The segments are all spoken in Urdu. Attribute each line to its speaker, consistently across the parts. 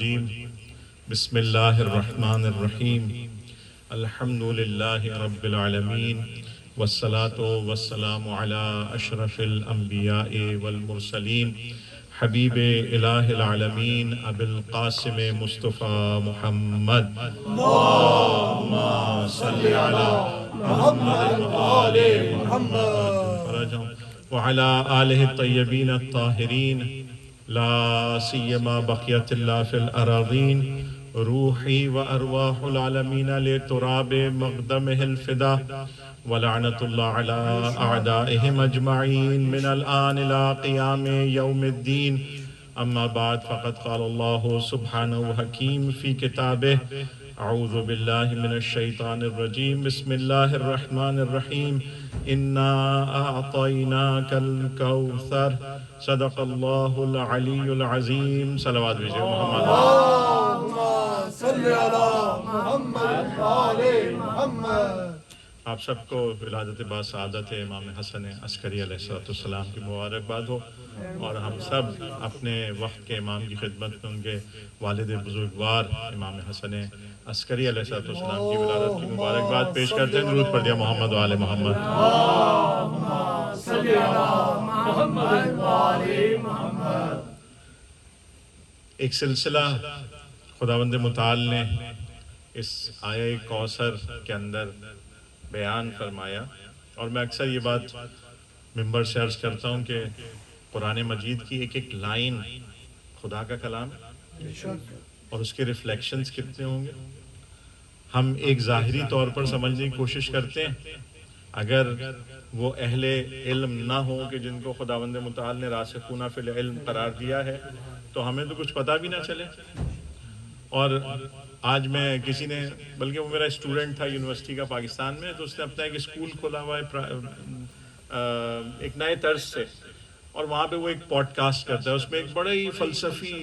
Speaker 1: بسم اللہ الرحمن الرحیم الحمد للہ رب العالمین والصلاة والسلام علی اشرف الانبیاء والمرسلین حبیب الہ العالمین ابی القاسم مصطفیٰ محمد اللہم صلی علی محمد وآل محمد وعلی آلہ الطیبین الطاہرین لا سیما بقیت اللہ فی الاراضین روحی و ارواح العالمین لتراب مقدمہ الفدا ولعنت اللہ علی اعدائہم اجمعین من الآن الى قیام یوم الدین اما بعد فقد قال اللہ سبحانہ حکیم فی کتابہ اعوذ باللہ من الشیطان الرجیم بسم اللہ الرحمن الرحیم انا اعطیناک الکوثر صدق اللہ العلی العظیم صلوات بھیجئے محمد
Speaker 2: اللہم صلی علی محمد وآل محمد۔
Speaker 1: آپ سب کو ولادت باسعادت امام حسن عسکری علیہ السلام کی مبارکباد ہو، اور ہم سب اپنے وقت کے امام کی خدمت میں ان کے والد بزرگوار امام حسن عسکری علیہ السلام کی ولادت کی مبارکباد پیش کرتے ہیں۔ درود پڑھ دیا محمد وآل محمد۔
Speaker 2: اللہم صلی علی محمد وآل محمد۔
Speaker 1: ایک سلسلہ خداوند متعال نے اس آیہ کوثر کے اندر بیان فرمایا، اور میں اکثر یہ بات ممبر سے عرض کرتا ہوں کہ قرآن مجید کی ایک ایک لائن خدا کا کلام اور اس کے ریفلیکشنز کتنے ہوں گے۔ ہم ایک ظاہری طور پر سمجھنے کی کوشش کرتے ہیں، اگر وہ اہل علم نہ ہوں کہ جن کو خداوند متعال نے راسخون فی العلم قرار دیا ہے، تو ہمیں تو کچھ پتہ بھی نہ چلے۔ اور آج میں کسی نے، بلکہ وہ میرا اسٹوڈنٹ تھا یونیورسٹی کا پاکستان میں، تو اس نے اپنا ایک اسکول کھولا ہوا ہے ایک نئے طرز سے، اور وہاں پہ وہ ایک پوڈ کاسٹ کرتا ہے۔ اس میں ایک بڑا ہی فلسفی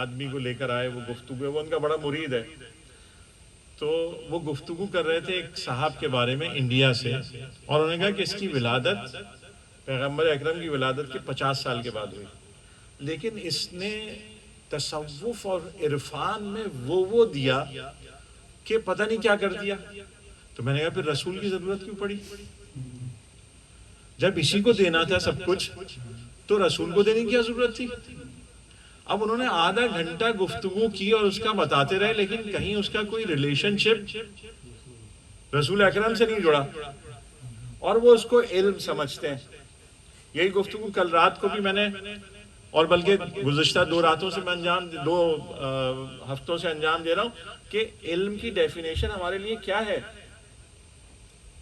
Speaker 1: آدمی کو لے کر آئے، وہ گفتگو ہے، وہ ان کا بڑا مرید ہے۔ تو وہ گفتگو کر رہے تھے ایک صاحب کے بارے میں انڈیا سے، اور انہوں نے کہا کہ اس کی ولادت پیغمبر اکرم کی ولادت کے 50 سال کے بعد ہوئی، لیکن اس نے تصوف اور عرفان میں وہ دیا کہ پتہ نہیں کیا کر دیا۔ تو میں نے کہا پھر رسول کی ضرورت کیوں پڑی؟ جب اسی کو دینا تھا سب کچھ تو رسول کو دینے کی کیا ضرورت تھی؟ اب انہوں نے آدھا گھنٹہ گفتگو کی اور اس کا بتاتے رہے، لیکن کہیں اس کا کوئی ریلیشن شپ رسول اکرم سے نہیں جڑا، اور وہ اس کو علم سمجھتے ہیں۔ یہی گفتگو کل رات کو بھی میں نے، اور بلکہ گزشتہ 2 راتوں سے میں 2 ہفتوں سے انجام دے رہا ہوں کہ علم کی ڈیفینیشن ہمارے لیے کیا ہے،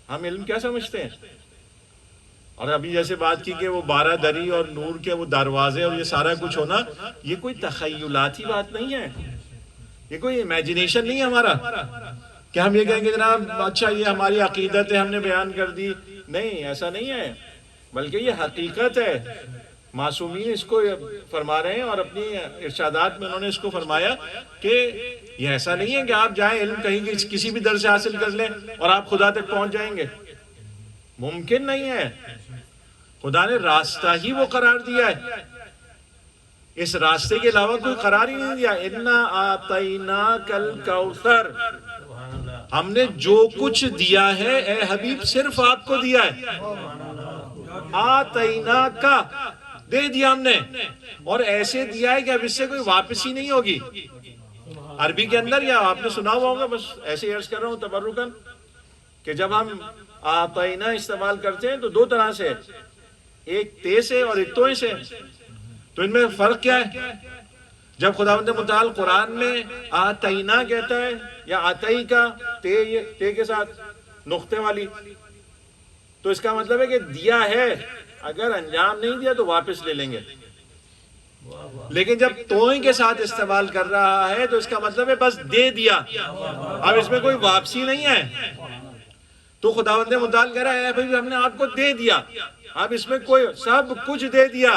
Speaker 1: ہم علم کیا سمجھتے ہیں۔ اور ابھی جیسے بات کی کہ وہ 12 دری اور نور کے وہ دروازے اور یہ سارا کچھ ہونا، یہ کوئی تخیلاتی بات نہیں ہے، یہ کوئی امیجنیشن نہیں ہے ہمارا کہ ہم یہ کہیں گے جناب اچھا یہ ہماری عقیدت ہے ہم نے بیان کر دی۔ نہیں، ایسا نہیں ہے، بلکہ یہ حقیقت ہے۔ معصومین اس کو فرما رہے ہیں، اور اپنی ارشادات میں انہوں نے اس کو فرمایا کہ یہ ایسا نہیں ہے کہ آپ جائیں علم کہیں گے کسی بھی در سے حاصل کر لیں اور آپ خدا تک پہنچ جائیں گے، ممکن نہیں ہے۔ خدا نے راستہ ہی وہ قرار دیا ہے، اس راستے کے علاوہ کوئی قرار ہی نہیں دیا۔ اِنَّا آتَيْنَاكَ الْكَوْثَرَ، ہم نے جو کچھ دیا ہے اے حبیب صرف آپ کو دیا ہے۔ آتَيْنَاكَ، دے دیا ہم نے، اور ایسے دیا ہے کہ اب اس سے کوئی واپسی نہیں ہوگی۔ عربی کے اندر، یا آپ نے سنا ہوا ہوگا، بس ایسے عرض کر رہا ہوں تبرکاً، کہ جب ہم آتینا استعمال کرتے ہیں تو 2 طرح سے، ایک تے سے اور ایک توئے سے۔ تو ان میں فرق کیا ہے؟ جب خداوند متعال قرآن میں آتینا کہتا ہے یا آتئی کا تے کے ساتھ نقطے والی، تو اس کا مطلب ہے کہ دیا ہے، اگر انجام نہیں دیا تو واپس لے لیں گے۔ لیکن جب توئیں کے ساتھ استعمال کر رہا ہے تو اس کا مطلب ہے بس دے دیا، اب اس میں کوئی واپسی نہیں ہے۔ تو خداوند متعال کہہ رہا ہے بھائی ہم نے آپ کو دے دیا، اب اس میں کوئی سب کچھ دے دیا۔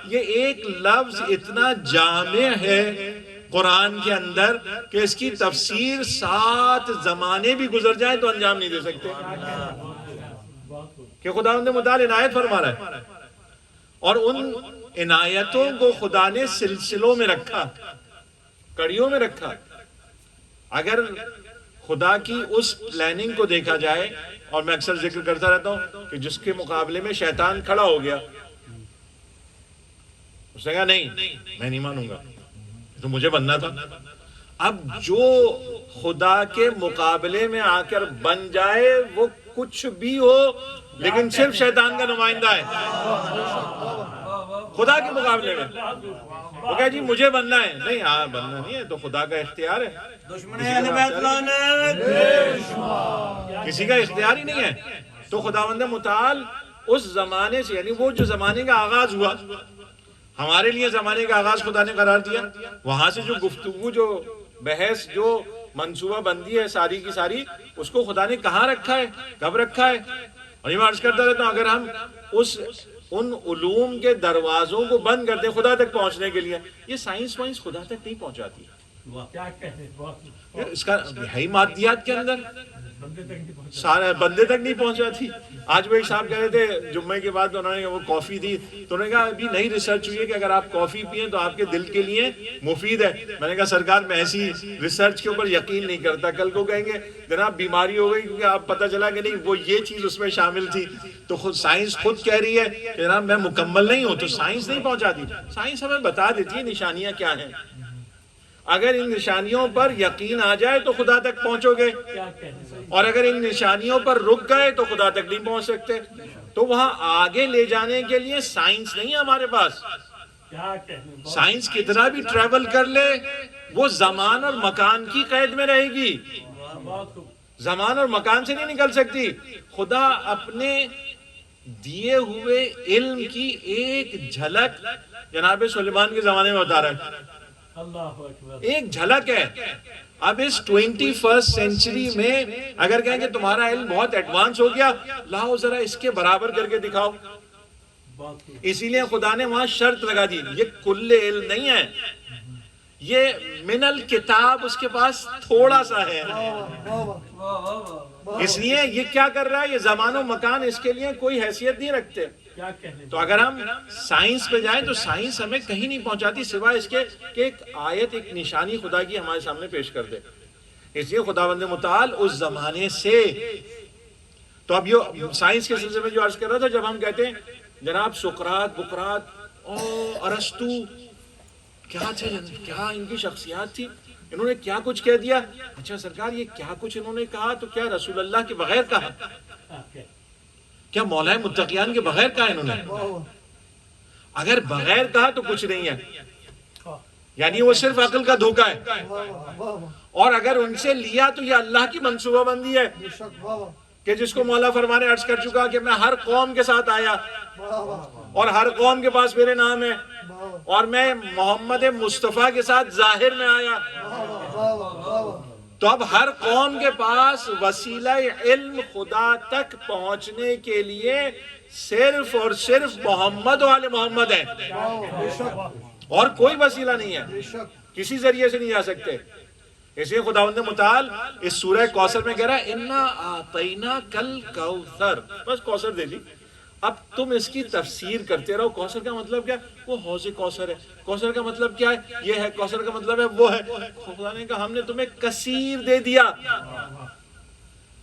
Speaker 1: یہ ایک لفظ اتنا جامع ہے قرآن کے اندر کہ اس کی تفسیر 7 زمانے بھی گزر جائیں تو انجام نہیں دے سکتے، کہ خداوند متعال عنایت فرما رہا ہے، اور ان عنایتوں کو خدا نے سلسلوں میں رکھا۔ کڑیوں میں رکھا. اگر خدا کی اس پلاننگ کو دیکھا جائے، اور میں اکثر ذکر کرتا رہتا ہوں کہ جس کے مقابلے میں شیطان کھڑا ہو گیا، اس نے کہا نہیں میں نہیں مانوں گا، تو مجھے بننا تھا. اب جو خدا کے مقابلے میں آ کر بن جائے وہ کچھ بھی ہو لیکن صرف شیطان کا نمائندہ ہے خدا کے مقابلے میں. وہ کہا جی مجھے بننا ہے، نہیں بننا نہیں ہے، تو خدا کا اختیار ہے. کسی کا اختیار ہی نہیں ہے. تو خداوند متعال اس زمانے سے، یعنی وہ جو زمانے کا آغاز ہوا، ہمارے لیے زمانے کا آغاز خدا نے قرار دیا، وہاں سے جو گفتگو، جو بحث، جو منصوبہ بندی ہے ساری کی ساری، اس کو خدا نے کہاں رکھا ہے، کب رکھا ہے. اور یہ میں عرض کرتا رہتا ہوں، اگر ہم ان علوم کے دروازوں کو بند کرتے خدا تک پہنچنے کے لیے، یہ سائنس وائنس خدا تک نہیں پہنچاتی. اس کا ہے ہی مادیات کے اندر، سارے بندے تک نہیں پہنچاتی. آج وہ ایک صاحب کہہ رہے تھے جمعے کے بعد، انہوں نے وہ کافی تھی تو انہوں نے کہا ابھی نئی ریسرچ ہوئی ہے کہ اگر آپ کافی پئیں تو آپ کے دل کے لیے مفید ہے. میں نے کہا سرکار میں ایسی ریسرچ کے اوپر یقین نہیں کرتا. کل کو کہیں گے جناب بیماری ہو گئی کیونکہ آپ پتہ چلا کہ نہیں وہ یہ چیز اس میں شامل تھی، تو خود سائنس خود کہہ رہی ہے کہ جناب میں مکمل نہیں ہوں، تو سائنس نہیں پہنچاتی. سائنس ہمیں بتا دیتی ہے نشانیاں کیا ہیں. اگر ان نشانیوں پر یقین آ جائے تو خدا تک پہنچو گے، اور اگر ان نشانیوں پر رک گئے تو خدا تک نہیں پہنچ سکتے. تو وہاں آگے لے جانے کے لیے سائنس نہیں ہے ہمارے پاس. سائنس کتنا بھی ٹریول کر لے وہ زمان اور مکان کی قید میں رہے گی، زمان اور مکان سے نہیں نکل سکتی. خدا اپنے دیے ہوئے علم کی ایک جھلک جناب سلیمان کے زمانے میں بتا رہا ہے، ایک جھلک ہے. اب اس 21st سینچری میں اگر کہیں کہ تمہارا علم بہت ایڈوانس ہو گیا، لاؤ ذرا اس کے برابر کر کے دکھاؤ. اسی لیے خدا نے وہاں شرط لگا دی، یہ کل علم نہیں ہے، یہ من الکتاب اس کے پاس تھوڑا سا ہے. اس لیے یہ کیا کر رہا ہے، یہ زمان و مکان اس کے لیے کوئی حیثیت نہیں رکھتے. تو اگر ہم سائنس پہ جائیں تو سائنس ہمیں کہیں نہیں پہنچاتی سوائے اس کے کہ ایک آیت، ایک نشانی خدا کی ہمارے سامنے پیش کر دے. اس لیے خداوند متعال اس زمانے سے، تو اب یہ سائنس کے سلسلے میں جو عرض کر رہا تھا، جب ہم کہتے ہیں جناب سقراط، بقراط اور ارسطو کیا تھے، کیا ان کی شخصیات تھی، انہوں نے کیا کچھ کہہ دیا. اچھا سرکار یہ کیا کچھ انہوں نے کہا تو کیا رسول اللہ کے بغیر کہا، کیا مولا متقیان کے بغیر کہا انہوں نے؟ اگر بغیر کہا تو کچھ نہیں ہے، یعنی وہ صرف عقل کا دھوکہ ہے. اور اگر ان سے لیا تو یہ اللہ کی منصوبہ بندی ہے کہ جس کو مولا فرمانے عرض کر چکا کہ میں ہر قوم کے ساتھ آیا اور ہر قوم کے پاس میرے نام ہے، اور میں محمد مصطفیٰ کے ساتھ ظاہر میں آیا. تو اب ہر قوم کے پاس وسیلہ علم خدا تک پہنچنے کے لیے صرف اور صرف محمد و آل محمد ہے، اور کوئی وسیلہ نہیں ہے، کسی ذریعے سے نہیں جا سکتے. اس لیے خداوند متعال اس سورہ کوثر میں کہہ رہا ہے اِنَّا أَعْطَيْنَاكَ الْكَوْثَرَ، بس کوثر دے دی. اب تم اس کی تفسیر کرتے رہو، کوثر کا مطلب کیا ہے، وہ حوض کوثر ہے، کوثر کا مطلب کیا ہے، یہ ہے، کوثر کا مطلب ہے وہ ہے. خدا نے کہا ہم نے تمہیں کثیر دے دیا.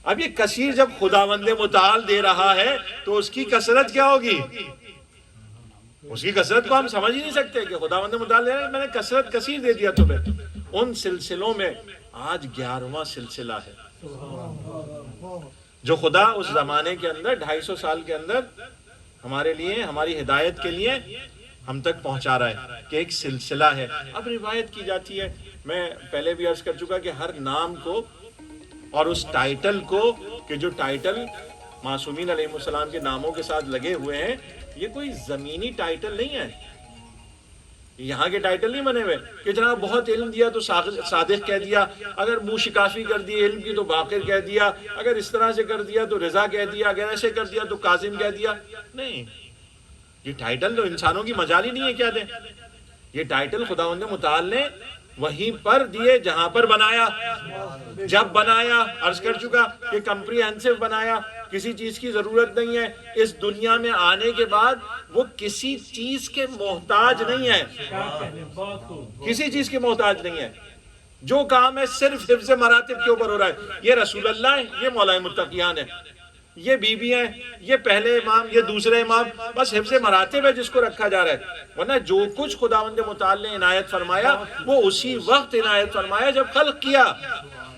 Speaker 1: اب یہ کثیر جب خداوند متعال دے رہا ہے تو اس کی کثرت کیا ہوگی، اس کی کثرت کو ہم سمجھ ہی نہیں سکتے کہ خداوند متعال دے رہا ہے میں نے کثرت کثیر دے دیا تمہیں. ان سلسلوں میں آج 11واں سلسلہ ہے جو خدا اس زمانے کے اندر 250 سال کے اندر ہمارے لیے، ہماری ہدایت کے لیے ہم تک پہنچا رہا ہے کہ ایک سلسلہ ہے. اب روایت کی جاتی ہے، میں پہلے بھی عرض کر چکا کہ ہر نام کو اور اس ٹائٹل کو، کہ جو ٹائٹل معصومین علیہ السلام کے ناموں کے ساتھ لگے ہوئے ہیں، یہ کوئی زمینی ٹائٹل نہیں ہے، یہاں کے ٹائٹل نہیں بنے ہوئے کہ جناب بہت علم دیا تو صادق کہہ دیا، اگر منہ شکافی کر دی علم کی تو باقر کہہ دیا، اگر اس طرح سے کر دیا تو رضا کہہ دیا، اگر ایسے کر دیا تو کاظم کہہ دیا. نہیں، یہ ٹائٹل تو انسانوں کی مجال ہی نہیں ہے کیا دیں. یہ ٹائٹل خداوند متعال نے وہیں پر دیے جہاں پر بنایا. جب بنایا عرض کر چکا کہ کمپریہنسو بنایا, کسی چیز کی ضرورت نہیں ہے. اس دنیا میں آنے کے بعد وہ کسی چیز کے محتاج نہیں ہے, کسی چیز کے محتاج نہیں ہے. جو کام ہے صرف حفظ مراتب کے اوپر ہو رہا ہے. یہ رسول اللہ ہے, یہ مولا متقیان ہے, یہ بی بی ہیں, یہ پہلے امام, یہ دوسرے امام, بس حفظ مراتب ہے جس کو رکھا جا رہا ہے. ورنہ جو کچھ خداوند متعال نے عنایت فرمایا وہ اسی وقت عنایت فرمایا جب خلق کیا.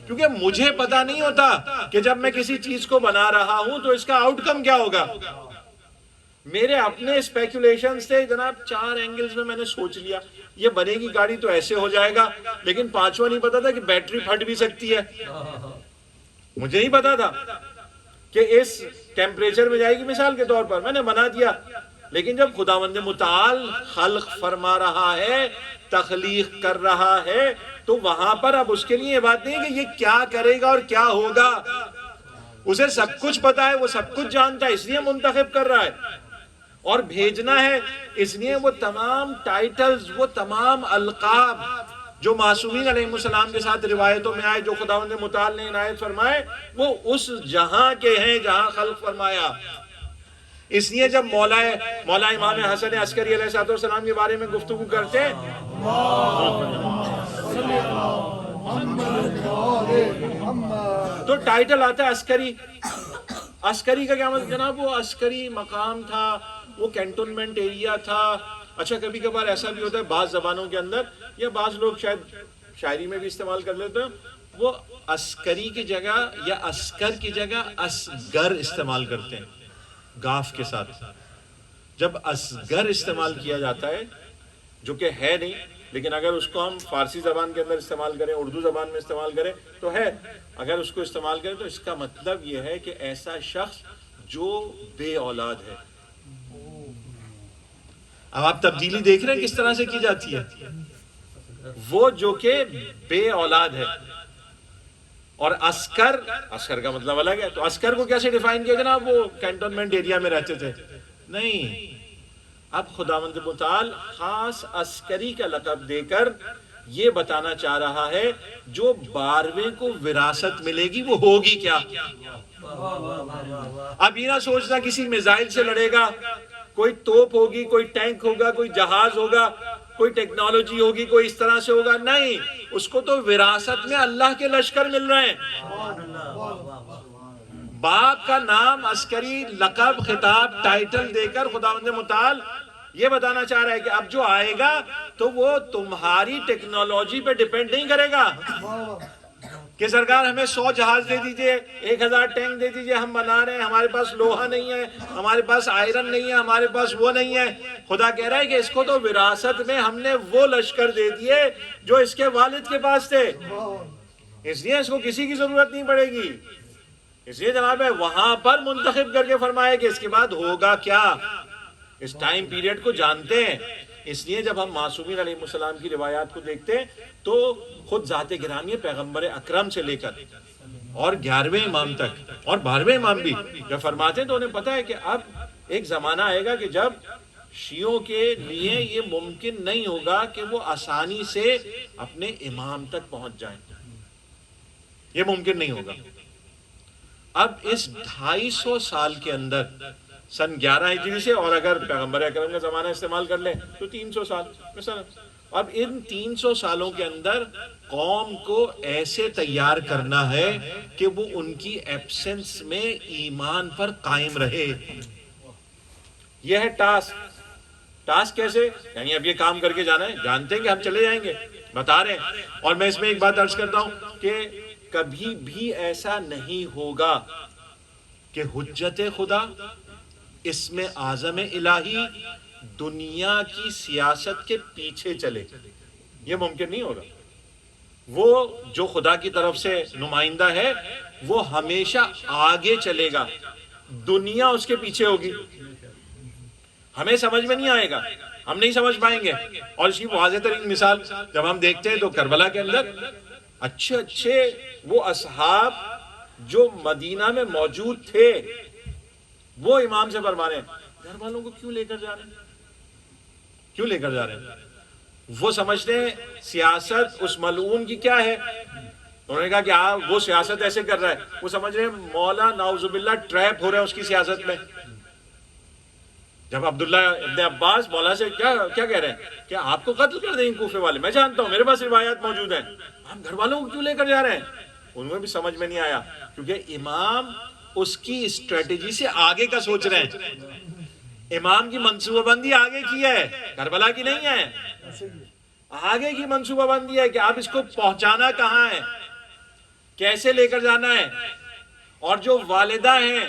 Speaker 1: کیونکہ مجھے پتا نہیں ہوتا کہ جب میں کسی چیز کو بنا رہا ہوں تو اس کا آؤٹ کم کیا ہوگا. میرے اپنے اسپیکولیشنز تھے جناب, 4 اینگلز میں میں نے سوچ لیا یہ بنے گی گاڑی تو ایسے ہو جائے گا, لیکن 5واں نہیں پتا تھا کہ بیٹری پھٹ بھی سکتی ہے. مجھے نہیں پتا تھا کہ اس ٹیمپریچر میں جائے گی. مثال کے طور پر میں نے بنا دیا, لیکن جب خداوند متعال خلق فرما رہا ہے, تخلیق کر رہا ہے, تو وہاں پر اب اس کے لیے یہ بات نہیں کہ یہ کیا کرے گا اور کیا ہوگا. اسے سب کچھ پتا ہے, وہ سب کچھ جانتا ہے, اس لیے منتخب کر رہا ہے اور بھیجنا ہے. اس لیے وہ تمام ٹائٹلز, وہ تمام القاب جو معصومین علیہ السلام کے ساتھ روایتوں میں آئے, جو خداوند متعال نے عنایت فرمائے, وہ اس جہاں کے ہیں جہاں خلق فرمایا. اس لیے جب مولا امام حسن عسکری علیہ السلام کے بارے میں گفتگو کرتے ہیں تو ٹائٹل آتا ہے عسکری. عسکری کا کیا مطلب جناب؟ وہ عسکری مقام تھا, وہ کینٹونمنٹ ایریا تھا. اچھا کبھی کبھار ایسا بھی ہوتا ہے بعض زبانوں کے اندر, یا بعض لوگ شاید شاعری میں بھی استعمال کر لیتے ہیں, وہ عسکری کی جگہ یا عسکر کی جگہ اصغر استعمال کرتے ہیں گاف کے ساتھ. جب اصغر استعمال کیا جاتا ہے, جو کہ ہے نہیں, لیکن اگر اس کو ہم فارسی زبان کے اندر استعمال کریں, اردو زبان میں استعمال کریں تو ہے, اگر اس کو استعمال کریں تو اس کا مطلب یہ ہے کہ ایسا شخص جو بے اولاد ہے. اب آپ تبدیلی دیکھ رہے ہیں کس طرح سے کی جاتی ہے. وہ جو کہ بے اولاد ہے. اور عسکر کا مطلب الگ ہے. تو عسکر کو کیسے ڈیفائن کیا جناب؟ وہ کینٹونمنٹ ایریا میں رہتے تھے. نہیں, اب خداوند متعال خاص عسکری کا لقب دے کر یہ بتانا چاہ رہا ہے جو 12ویں کو وراثت ملے گی وہ ہوگی کیا. اب یہ نہ سوچنا کسی میزائل سے لڑے گا, کوئی توپ ہوگی, کوئی ٹینک ہوگا, کوئی جہاز ہوگا, کوئی ٹیکنالوجی ہوگی, کوئی اس طرح سے ہوگا. نہیں, اس کو تو وراثت میں اللہ کے لشکر مل رہے ہیں. باپ کا نام, عسکری لقب, خطاب, ٹائٹل دے کر خداوند متعال یہ بتانا چاہ رہا ہے کہ اب جو آئے گا تو وہ تمہاری ٹیکنالوجی پہ ڈیپینڈ نہیں کرے گا کہ سرکار ہمیں 100 جہاز دے دیجئے, 1000 ٹینک دے دیجئے, ہم بنا رہے ہیں, ہمارے پاس لوہا نہیں ہے, ہمارے پاس آئرن نہیں ہے, ہمارے پاس وہ نہیں ہے. خدا کہہ رہا ہے کہ اس کو تو وراثت میں ہم نے وہ لشکر دے دیے جو اس کے والد کے پاس تھے, اس لیے اس کو کسی کی ضرورت نہیں پڑے گی. اس لیے جناب ہے وہاں پر منتخب کر کے فرمایا کہ اس کے بعد ہوگا کیا. اس ٹائم پیریڈ کو جانتے ہیں. اس لیے جب ہم معصومین علیہ السلام کی روایات کو دیکھتے ہیں تو خود ذات گرامی پیغمبر اکرم سے لے کر اور 11ویں امام تک اور 12ویں امام بھی جب فرماتے ہیں تو انہیں پتا ہے کہ اب ایک زمانہ آئے گا کہ جب شیعوں کے لیے یہ ممکن نہیں ہوگا کہ وہ آسانی سے اپنے امام تک پہنچ جائیں. یہ ممکن نہیں ہوگا. اب اس 250 سال کے اندر سن 11 ہجری سے, اور اگر پیغمبر اکرم کا زمانہ استعمال کر لیں تو 300 سال مثلا, اب ان 300 سالوں کے اندر قوم کو ایسے تیار کرنا ہے کہ وہ ان کی ایبسنس میں ایمان پر قائم رہے. یہ ہے ٹاسک کیسے؟ یعنی اب یہ کام کر کے جانا ہے, جانتے ہیں کہ ہم چلے جائیں گے, بتا رہے ہیں. اور میں اس میں ایک بات عرض کرتا ہوں کہ کبھی بھی ایسا نہیں ہوگا کہ حجت خدا, اسم اعظم الہی دنیا کی سیاست کے پیچھے چلے. یہ ممکن نہیں ہوگا. وہ جو خدا کی طرف سے نمائندہ ہے وہ ہمیشہ آگے چلے گا, دنیا اس کے پیچھے ہوگی. ہمیں سمجھ میں نہیں آئے گا, ہم نہیں سمجھ پائیں گے. اور اس کی واضح ترین مثال جب ہم دیکھتے ہیں تو کربلا کے اندر اچھے وہ اصحاب جو مدینہ میں موجود تھے وہ امام سے فرما رہے ہیں گھر والوں کو کیوں لے کر جا رہے ہیں, کیوں لے کر جا رہے ہیں؟ وہ سمجھتے ہیں سیاست اس ملعون کی کیا ہے. انہوں نے کہا کہ وہ سیاست ایسے کر رہا ہے. وہ سمجھ رہے ہیں مولا نعوذ باللہ ٹریپ ہو رہا ہے اس کی سیاست میں. جب عبداللہ ابن عباس مولا سے کیا کہہ رہے ہیں کہ آپ کو قتل کر دیں کوفے والے, میں جانتا ہوں, میرے پاس روایات موجود ہیں, آپ گھر والوں کو کیوں لے کر جا رہے ہیں. ان میں بھی سمجھ میں نہیں آیا, کیونکہ امام اس کی اسٹریٹجی سے آگے کا سوچ رہے ہیں. امام کی منصوبہ بندی آگے کی ہے, کربلا کی نہیں ہے. آگے کی منصوبہ بندی ہے کہ آپ اس کو پہنچانا کہاں ہے, کیسے لے کر جانا ہے. اور جو والدہ ہیں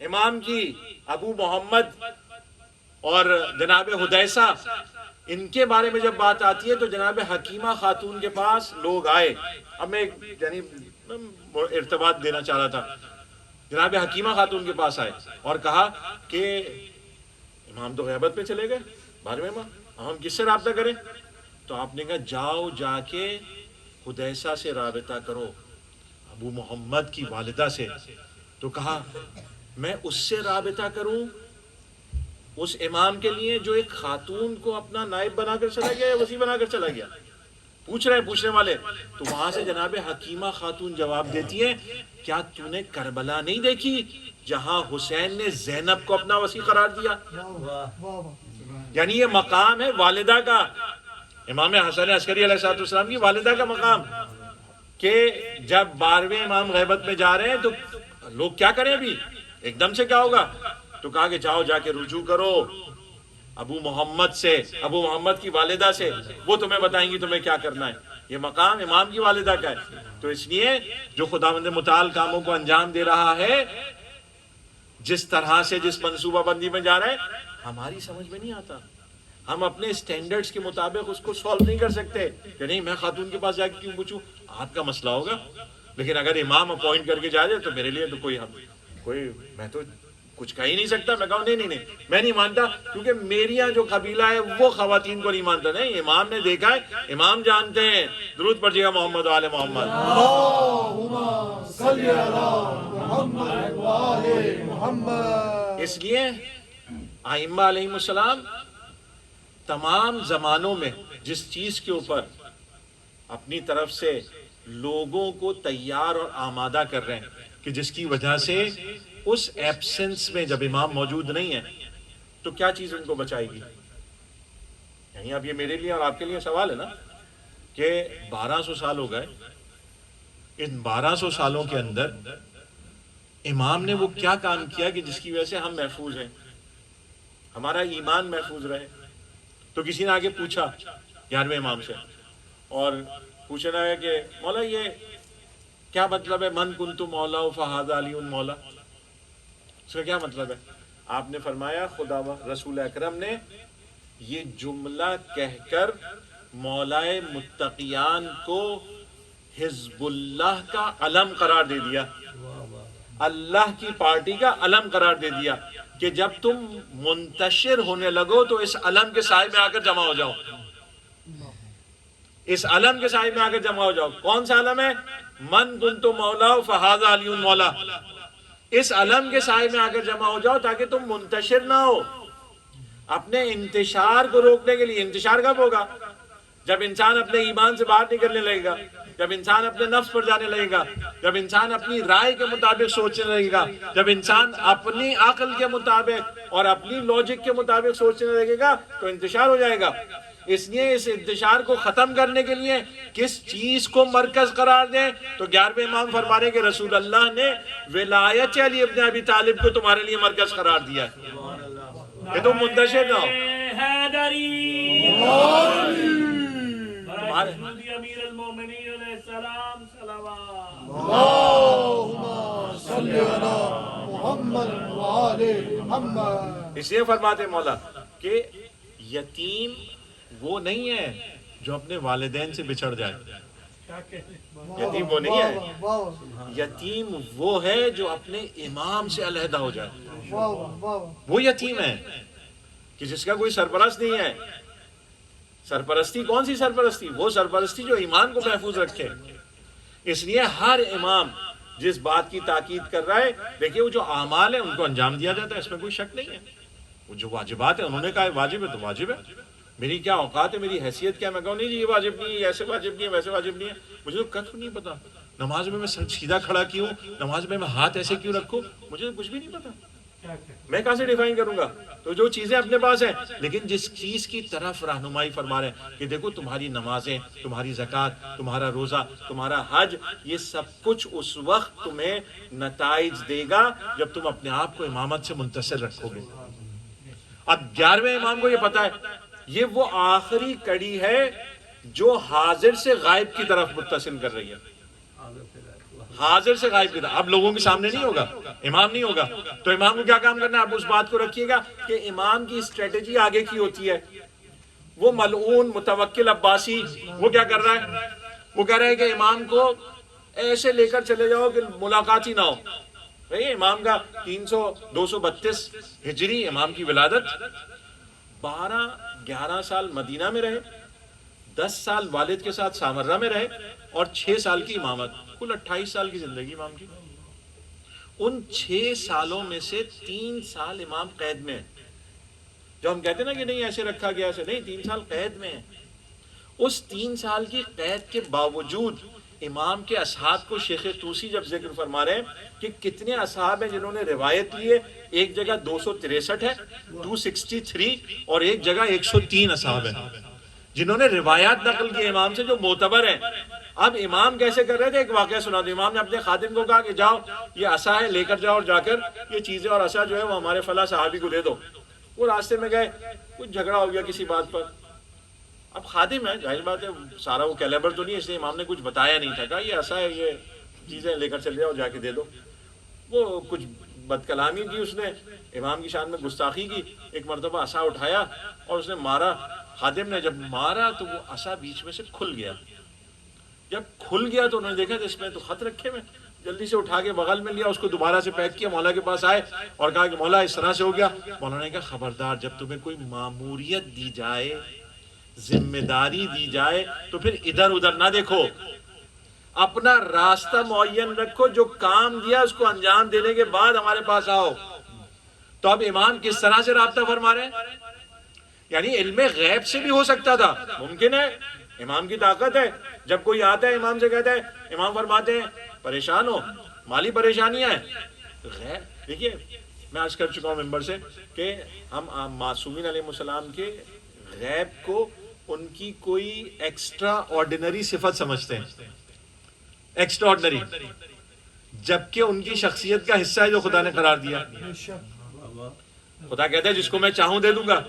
Speaker 1: امام کی, ابو محمد اور جناب حدیثہ, ان کے بارے میں جب بات آتی ہے تو جناب حکیمہ خاتون کے پاس لوگ آئے. اب میں یعنی ارتباط دینا چاہ رہا تھا. جناب حکیمہ خاتون کے پاس آئے اور کہا کہ امام تو غیبت پہ چلے گئے, 12ویں ماہ, ہم کس سے رابطہ کریں. تو آپ نے کہا جاؤ جا کے حدیثہ سے رابطہ کرو, ابو محمد کی والدہ سے. تو کہا میں اس سے رابطہ کروں, اس امام کے لیے جو ایک خاتون کو اپنا نائب بنا کر چلا گیا یا وزیر بنا کر چلا گیا. پوچھنے والے. تو وہاں سے جناب حکیمہ خاتون جواب دیتی ہے, کیا تو نے کربلا نہیں دیکھی جہاں حسین نے زینب کو اپنا وصی قرار دیا. یعنی یہ مقام ہے والدہ کا, امام حسن عسکری علیہ السلام کی والدہ کا مقام, کہ جب 12ویں امام غیبت میں جا رہے ہیں تو لوگ کیا کریں, ابھی ایک دم سے کیا ہوگا. تو کہا کہ جاؤ جا کے رجوع کرو ابو محمد سے, ابو محمد کی والدہ سے, وہ تمہیں بتائیں گی تمہیں کیا کرنا ہے. یہ مقام امام کی والدہ کا ہے. تو اس لیے جو خداوند متعال کاموں کو انجام دے رہا ہے, جس طرح سے جس منصوبہ بندی میں جا رہے ہیں, ہماری سمجھ میں نہیں آتا. ہم اپنے سٹینڈرڈز کے مطابق اس کو سولو نہیں کر سکتے کہ نہیں میں خاتون کے پاس جا کے کیوں پوچھوں, آپ کا مسئلہ ہوگا. لیکن اگر امام اپوائنٹ کر کے جا جائے تو میرے لیے تو کوئی میں تو کچھ کہہ ہی نہیں سکتا. میں کہوں نہیں میں نہیں مانتا, کیونکہ میری یہاں جو قبیلہ ہے وہ خواتین کو نہیں مانتا. نہیں, امام نے دیکھا ہے, امام جانتے ہیں. درود پڑھیے گا محمد و آل محمد.
Speaker 2: اللہم صلی علی محمد و آل محمد.
Speaker 1: اس لیے ائمہ علیہم السلام تمام زمانوں میں جس چیز کے اوپر اپنی طرف سے لوگوں کو تیار اور آمادہ کر رہے ہیں کہ جس کی وجہ سے اس ایبسنس میں جب امام موجود نہیں ہے تو کیا چیز ان کو بچائے گی. یعنی اب یہ میرے لیے اور آپ کے لیے سوال ہے نا کہ 1200 سال ہو گئے, ان 1200 سالوں کے اندر امام نے وہ کیا کام کیا کہ جس کی وجہ سے ہم محفوظ ہیں, ہمارا ایمان محفوظ رہے. تو کسی نے آگے پوچھا 11ویں امام سے, اور پوچھنا ہے کہ مولا یہ کیا مطلب ہے من کنت مولا فہذا علی مولا, اس کا کیا مطلب ہے. آپ نے فرمایا خدا رسول اکرم نے یہ جملہ کہہ کر مولائے متقیان کو حزب اللہ کا علم قرار دے دیا, اللہ کی پارٹی کا علم قرار دے دیا کہ جب تم منتشر ہونے لگو تو اس علم کے سائے میں آ کر جمع ہو جاؤ. اس علم کے سائے میں آ کر جمع ہو جاؤ. کون سا علم ہے؟ من کنت مولا فہذا علی مولا. اس علم کے سائے میں آ کر جمع ہو جاؤ تاکہ تم منتشر نہ ہو. اپنے انتشار کو روکنے کے لیے, انتشار کب ہوگا؟ جب انسان اپنے ایمان سے باہر نکلنے لگے گا, جب انسان اپنے نفس پر جانے لگے گا, جب انسان اپنی رائے کے مطابق سوچنے لگے گا, جب انسان اپنی عقل کے مطابق اور اپنی لاجک کے مطابق سوچنے لگے گا تو انتشار ہو جائے گا. اس لیے اس انتشار کو ختم کرنے کے لیے کس چیز کو مرکز قرار دیں تو 11ویں امام فرما رہے کہ رسول اللہ نے ولایت علی ابن ابی طالب کو تمہارے لیے مرکز قرار دیا ہے کہ تم منتشر نہ ہو.
Speaker 2: امیر المومنین علیہ السلام صلوات.
Speaker 3: اللہم صلی علی محمد و آل محمد.
Speaker 1: اس لیے فرماتے مولا کہ یتیم وہ نہیں ہے جو اپنے والدین سے بچھڑ جائے. یتیم وہ نہیں ہے, یتیم وہ ہے جو اپنے امام سے علیحدہ ہو جائے. وہ یتیم ہے کہ جس کا کوئی سرپرست نہیں ہے. سرپرستی کون سی سرپرستی؟ وہ سرپرستی جو ایمان کو محفوظ رکھے. اس لیے ہر امام جس بات کی تاکید کر رہا ہے, دیکھیے وہ جو اعمال ہیں ان کو انجام دیا جاتا ہے, اس میں کوئی شک نہیں ہے. وہ جو واجبات ہیں انہوں نے کہا واجب ہے تو واجب ہے, میری کیا اوقات ہے, میری حیثیت کیا, میں کہوں نہیں جی یہ واجب نہیں ہے, ایسے واجب نہیں ہے, ویسے واجب نہیں ہے. مجھے تو کچھ نہیں پتا. نماز میں سر سیدھا کھڑا کیوں, نماز میں ہاتھ ایسے کیوں رکھوں, مجھے تو کچھ بھی نہیں پتا. میں کہاں سے ڈیفائن کروں گا؟ تو جو چیزیں اپنے پاس ہیں, لیکن جس چیز کی طرف رہنمائی فرما رہے ہیں کہ دیکھو تمہاری نمازیں, تمہاری زکوٰۃ, تمہارا روزہ, تمہارا حج, یہ سب کچھ اس وقت تمہیں نتائج دے گا جب تم اپنے آپ کو امامت سے منتصر رکھو گے. اب 11ویں امام کو یہ پتا ہے یہ وہ آخری کڑی ہے جو حاضر سے غائب کی طرف متصل کر رہی ہے. حاضر سے غائب کی طرف. اب لوگوں کے سامنے نہیں ہوگا, امام نہیں ہوگا, تو امام کو کیا کام کرنا ہے؟ آپ اس بات کو رکھیے گا کہ امام کی اسٹریٹجی آگے کی ہوتی ہے. وہ ملعون متوکل عباسی وہ کیا کر رہا ہے؟ وہ کہہ رہا ہے کہ امام کو ایسے لے کر چلے جاؤ کہ ملاقات ہی نہ ہو. بھئی امام کا 232 ہجری امام کی ولادت, 11 سال مدینہ میں رہے, 10 سال والد کے ساتھ سامرہ میں رہے, اور 6 سال کی امامت, کل 28 سال کی زندگی امام کی. ان 6 سالوں میں سے 3 سال امام قید میں ہیں. جو ہم کہتے ہیں نا کہ نہیں ایسے رکھا گیا, ایسے نہیں, 3 سال قید میں ہیں. اس 3 سال کی قید کے باوجود امام کے اصحاب کو شیخ طوسی جب ذکر فرما رہے ہیں کہ کتنے اصحاب ہیں جنہوں نے روایت لی ہے, ایک جگہ 263 ہے, 263, اور ایک جگہ 103 اصحاب ہیں جنہوں نے روایات نقل کی امام سے جو معتبر ہیں. اب امام کیسے کر رہے تھے, ایک واقعہ سنا دو. امام نے اپنے خادم کو کہا کہ جاؤ یہ عصا ہے, لے کر جاؤ, اور جا کر یہ چیزیں اور عصا جو ہے وہ ہمارے فلاں صحابی کو دے دو. وہ راستے میں گئے, کچھ جھگڑا ہو گیا کسی بات پر. اب خادم ہے, ظاہر بات ہے سارا وہ کیلیبر تو نہیں, اس لیے امام نے کچھ بتایا نہیں تھا, کہا یہ عصا ہے, یہ چیزیں لے کر چلے جاؤ, جا کے دے دو. وہ کچھ بد کلامی کی, اس نے امام کی شان میں گستاخی کی. ایک مرتبہ عصا اٹھایا اور اس نے مارا. خادم نے جب مارا تو وہ عصا بیچ میں سے کھل گیا. جب کھل گیا تو انہوں نے دیکھا کہ اس میں تو خط رکھے ہوئے, جلدی سے اٹھا کے بغل میں لیا, اس کو دوبارہ سے پیک کیا, مولا کے پاس آئے اور کہا کہ مولا اس طرح سے ہو گیا. مولا نے کہا خبردار, جب تمہیں کوئی ماموریت دی جائے, ذمہ داری دی جائے, تو پھر ادھر ادھر نہ دیکھو, اپنا راستہ معین رکھو, جو کام دیا اس کو انجام دینے کے بعد ہمارے پاس آؤ. تو اب امام کس طرح سے رابطہ فرما رہے ہیں؟ یعنی علم غیب سے بھی ہو سکتا تھا, ممکن ہے, امام کی طاقت ہے. جب کوئی آتا ہے امام سے کہتا ہے, امام فرماتے ہیں پریشان ہو, مالی پریشانیاں ہیں, غیب. دیکھیے میں عرض کر چکا ہوں ممبر سے کہ ہم معصومین علیہ السلام کے غیب کو ان کی کوئی ایکسٹرا آرڈینری صفت سمجھتے ہیں, ایکسٹرا آرڈینری, جبکہ ان کی شخصیت کا حصہ ہے جو خدا نے قرار دیا. خدا کہتا ہے جس کو میں چاہوں دے دوں گا,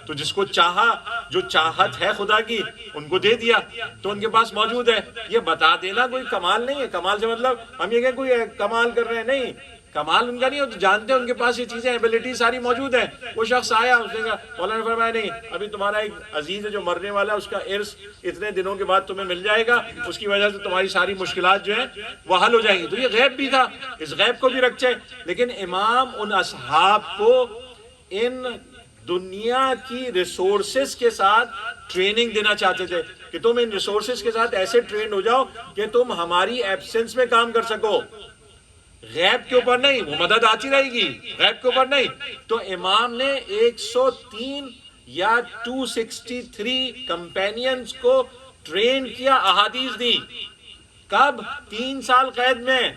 Speaker 1: تو جس کو چاہا, جو چاہت ہے خدا کی, ان کو دے دیا, تو ان کے پاس موجود ہے. یہ بتا دینا کوئی کمال نہیں ہے. کمال سے مطلب ہم یہ کہیں کوئی کمال کر رہے ہیں, نہیں, کمال ان کا نہیں ہو, تو جانتے ہیں ان کے پاس یہ چیزیں, ایبلٹی ساری موجود ہیں. وہ شخص آیا, اس نے کہا, مولانا نے فرمایا نہیں, ابھی تمہارا ایک عزیز ہے جو مرنے والا, اس کا ارث اتنے دنوں کے بعد تمہیں مل جائے گا, اس کی وجہ سے تمہاری ساری مشکلات جو ہیں وہ حل ہو جائیں گی. تو یہ غیب بھی تھا, اس غیب کو بھی رکھتے. لیکن امام ان اصحاب کو ان دنیا کی ریسورسز کے ساتھ ٹریننگ دینا چاہتے تھے کہ تم ان ریسورسز کے ساتھ ایسے ٹرینڈ ہو جاؤ کہ تم ہماری ایبسنس میں کام کر سکو. غیب کے اوپر نہیں, وہ مدد آتی رہے گی, غیب کے اوپر نہیں. تو امام نے 103 یا 263 کمپینینز کو ٹرین کیا, احادیث دی. کب؟ 3 سال قید میں,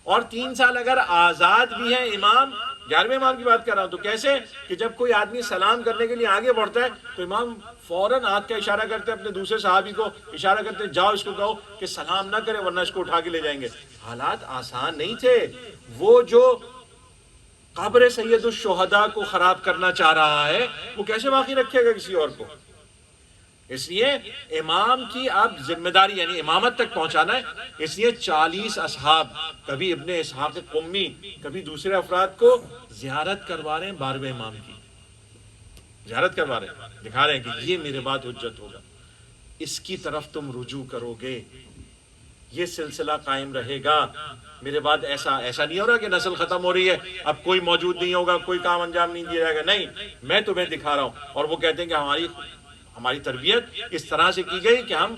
Speaker 1: اور 3 سال اگر آزاد بھی ہیں امام. 11ویں امام کی بات کر رہا ہوں. تو کیسے کہ جب کوئی آدمی سلام کرنے کے لیے آگے بڑھتا ہے تو امام فوراً ہاتھ کا اشارہ کرتے ہیں, اپنے دوسرے صحابی کو اشارہ کرتے ہیں, جاؤ اس کو کہو کہ سلام نہ کرے ورنہ اس کو اٹھا کے لے جائیں گے. حالات آسان نہیں تھے. وہ جو قبر سید الشہداء کو خراب کرنا چاہ رہا ہے وہ کیسے باقی رکھے گا کسی اور کو؟ اس لیے امام کی اب ذمہ داری یعنی امامت تک پہنچانا ہے. اس لیے 40 اصحاب, کبھی ابن اسحاق قمی, کبھی دوسرے افراد کو زیارت کروا رہے ہیں 12ویں امام کی, زیارت کروا رہے ہیں, دکھا رہے ہیں کہ یہ میرے بعد حجت ہوگا, اس کی طرف تم رجوع کرو گے, یہ سلسلہ قائم رہے گا. میرے بعد ایسا نہیں ہو رہا کہ نسل ختم ہو رہی ہے, اب کوئی موجود نہیں ہوگا, کوئی کام انجام نہیں دیا جائے گا. نہیں, میں تمہیں دکھا رہا ہوں. اور وہ کہتے ہیں کہ ہماری تربیت اس طرح سے کی گئی کہ ہم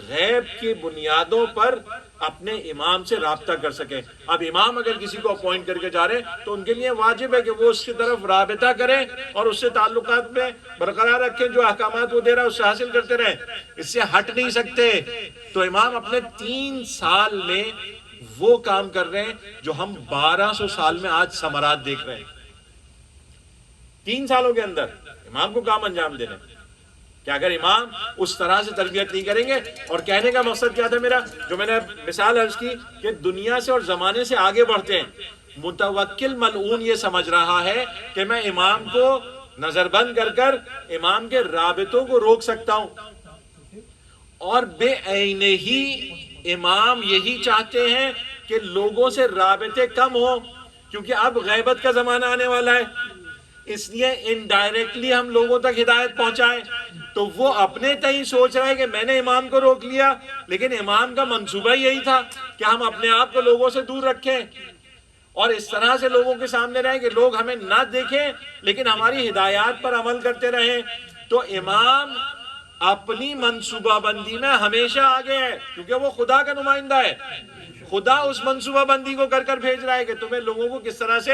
Speaker 1: غیب کی بنیادوں پر اپنے امام سے رابطہ کر سکیں. اب امام اگر کسی کو اپوائنٹ کر کے جا رہے ہیں تو ان کے لیے واجب ہے کہ وہ اس کی طرف رابطہ کریں اور اس سے تعلقات میں برقرار رکھیں, جو احکامات وہ دے رہا ہے اس سے حاصل کرتے رہیں, اس سے ہٹ نہیں سکتے. تو امام اپنے 3 سال میں وہ کام کر رہے ہیں جو ہم 1200 سال میں آج ثمرات دیکھ رہے ہیں. 3 سالوں کے اندر امام کو کام انجام دینے کہ اگر امام اس طرح سے تربیت نہیں کریں گے. اور کہنے کا مقصد کیا تھا میرا, جو میں نے مثال عرض کی کہ دنیا سے اور زمانے سے آگے بڑھتے ہیں. متوکل ملعون یہ سمجھ رہا ہے کہ میں امام کو نظر بند کر کر امام کے رابطوں کو روک سکتا ہوں, اور بے عین ہی امام یہی چاہتے ہیں کہ لوگوں سے رابطے کم ہوں, کیونکہ اب غیبت کا زمانہ آنے والا ہے. اس لیے انڈائریکٹلی ہم لوگوں تک ہدایت پہنچائیں. تو وہ اپنے تئیں سوچ رہا ہے کہ میں نے امام کو روک لیا, لیکن امام کا منصوبہ یہی تھا کہ ہم اپنے آپ کو لوگوں سے دور رکھیں اور اس طرح سے لوگوں کے سامنے رہیں کہ لوگ ہمیں نہ دیکھیں لیکن ہماری ہدایات پر عمل کرتے رہیں. تو امام اپنی منصوبہ بندی میں ہمیشہ آگے ہے, کیونکہ وہ خدا کا نمائندہ ہے. خدا اس منصوبہ بندی کو کر کر بھیج رہا ہے کہ تمہیں لوگوں کو کس طرح سے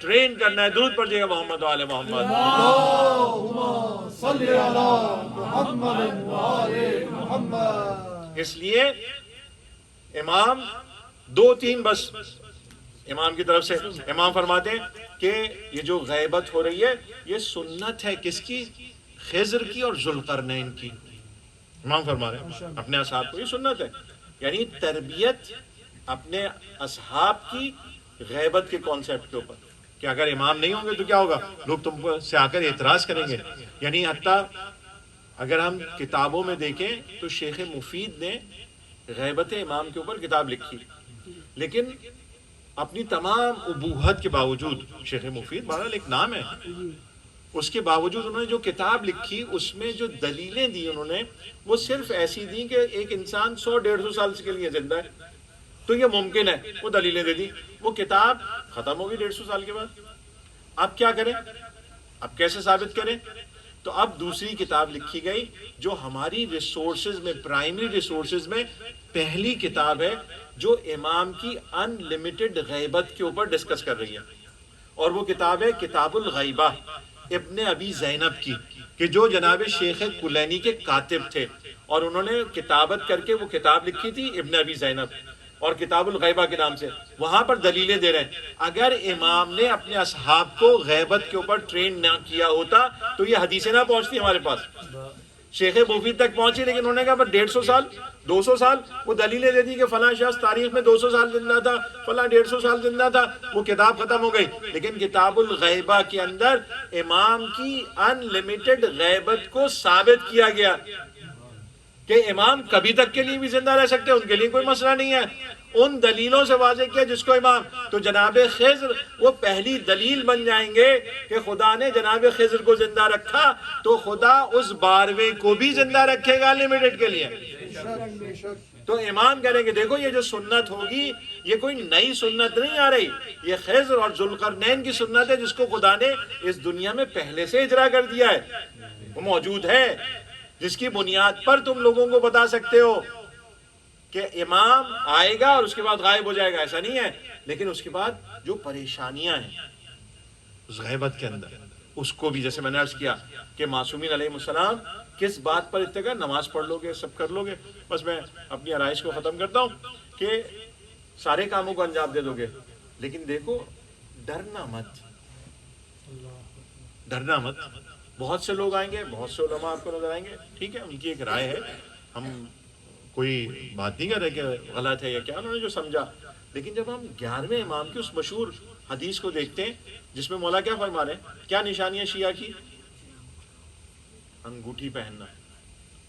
Speaker 1: ٹرین کرنا ہے. درود پڑھیے گا محمد و آل محمد.
Speaker 3: اللهم صل على محمد وآل محمد.
Speaker 1: اس لیے امام 2-3 بس امام کی طرف سے امام فرماتے ہیں کہ یہ جو غیبت ہو رہی ہے یہ سنت ہے کس کی؟ خضر کی اور ذوالقرنین کی. امام فرما رہے ہیں اپنے اصحاب کو یہ سنت ہے, یعنی تربیت اپنے اصحاب کی غیبت کے کانسیپٹ کے اوپر کہ اگر امام نہیں ہوں گے تو کیا ہوگا, لوگ تم سے آ کر اعتراض کریں گے. یعنی حتیٰ اگر ہم کتابوں میں دیکھیں تو شیخ مفید نے غیبت امام کے اوپر کتاب لکھی, لیکن اپنی تمام ابوہت کے باوجود, شیخ مفید بہرحال ایک نام ہے, اس کے باوجود انہوں نے جو کتاب لکھی اس میں جو دلیلیں دی انہوں نے وہ صرف ایسی دی کہ ایک انسان 100-150 سال کے لیے زندہ ہے تو یہ ممکن ہے, وہ دلیلیں دے دی. وہ کتاب ختم ہوگی 150 سال کے بعد. اب کیا کریں, اب کیسے ثابت کریں؟ تو اب دوسری کتاب لکھی گئی جو ہماری ریسورسز میں, پرائمری ریسورسز میں پہلی کتاب ہے جو امام کی ان لمیٹڈ غیبت کے اوپر ڈسکس کر رہی ہے, اور وہ کتاب ہے کتاب الغیبہ ابن ابی زینب کی, کہ جو جناب شیخ کلینی کے کاتب تھے, اور انہوں نے کتابت کر کے وہ کتاب لکھی تھی ابن ابی زینب, اور کتاب الغیبہ کے نام سے. وہاں پر دلیلیں دے رہے ہیں اگر امام نے اپنے اصحاب کو غیبت کے اوپر ٹرین نہ کیا ہوتا تو یہ حدیثیں نہ پہنچتی ہمارے پاس. شیخ مفید تک پہنچی, لیکن انہوں نے کہا 150 سال 200 سال, وہ دلیلیں دے دی کہ فلاں شخص تاریخ میں 200 سال زندہ تھا, فلاں 150 سال زندہ تھا, وہ کتاب ختم ہو گئی. لیکن کتاب الغیبہ کے اندر امام کی ان لمیٹڈ غیبت کو ثابت کیا گیا کہ امام کبھی تک کے لیے بھی زندہ رہ سکتے, ان کے لیے کوئی مسئلہ نہیں ہے. ان دلیلوں سے واضح کیا جس کو امام, تو جناب خضر وہ پہلی دلیل بن جائیں گے کہ خدا نے جناب خضر کو زندہ رکھا تو خدا اس 12ویں کو بھی زندہ رکھے گا لمیٹڈ کے لیے. تو امام کہہ رہے ہیں کہ دیکھو یہ جو سنت ہوگی یہ کوئی نئی سنت نہیں آ رہی, یہ خضر اور ذوالقرنین کی سنت ہے جس کو خدا نے اس دنیا میں پہلے سے اجرا کر دیا ہے, وہ موجود ہے, جس کی بنیاد پر تم لوگوں کو بتا سکتے ہو کہ امام آئے گا اور اس کے بعد غائب ہو جائے گا. ایسا نہیں ہے, لیکن اس کے بعد جو پریشانیاں ہیں اس غیبت کے اندر, اس کو بھی جیسے میں نے عرض کیا کہ معصومین علیہ السلام کس بات پر اتفاق, نماز پڑھ لو گے, سب کر لو گے, بس میں اپنی آرائش کو ختم کرتا ہوں کہ سارے کاموں کو انجام دے دو گے, لیکن دیکھو ڈرنا مت, ڈرنا مت. بہت سے لوگ آئیں گے, بہت سے علماء آپ کو نظر آئیں گے, ٹھیک ہے, ان کی ایک رائے ہے, ہم کوئی بات نہیں کر رہے کہ غلط ہے یا کیا, انہوں نے جو سمجھا. لیکن جب ہم 11ویں امام کی اس مشہور حدیث کو دیکھتے ہیں جس میں مولا کیا فرما رہے ہیں, کیا نشانیاں شیعہ کی؟ انگوٹھی پہننا.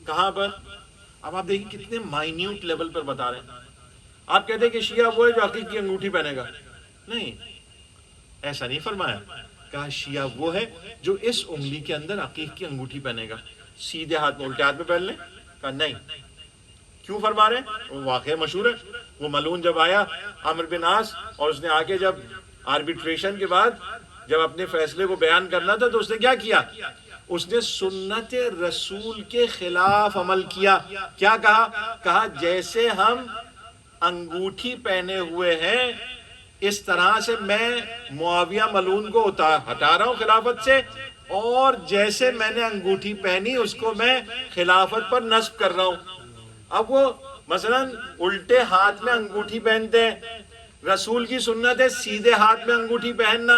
Speaker 1: کہاں پر؟ اب آپ دیکھیں کتنے مائنیوٹ لیول پر بتا رہے ہیں. آپ کہتے ہیں کہ شیعہ وہ ہے جو عقیق کی انگوٹھی پہنے گا, نہیں, ایسا نہیں فرمایا. کہا شیعہ وہ ہے جو اس انگلی کے اندر عقیق کی انگوٹھی پہنے گا, سیدھے ہاتھ میں الٹے ہاتھ میں پہن لیں. کہا نہیں. کیوں فرما رہے ہیں؟ وہ واقعہ مشہور ہے, وہ ملعون جب آیا عامر بن عاص, اور اس نے آ کے جب آربیٹریشن کے بعد جب اپنے فیصلے کو بیان کرنا تھا تو اس نے کیا کیا؟ اس نے سنت رسول کے خلاف عمل کیا. کیا کہا؟ کہا جیسے ہم انگوٹھی پہنے ہوئے ہیں اس طرح سے میں معاویہ ملعون کو ہٹا رہا ہوں خلافت سے، اور جیسے میں نے انگوٹھی پہنی اس کو میں خلافت پر نصب کر رہا ہوں. اب وہ مثلا الٹے ہاتھ میں انگوٹھی پہنتے ہیں، رسول کی سنت ہے سیدھے ہاتھ میں انگوٹھی پہننا.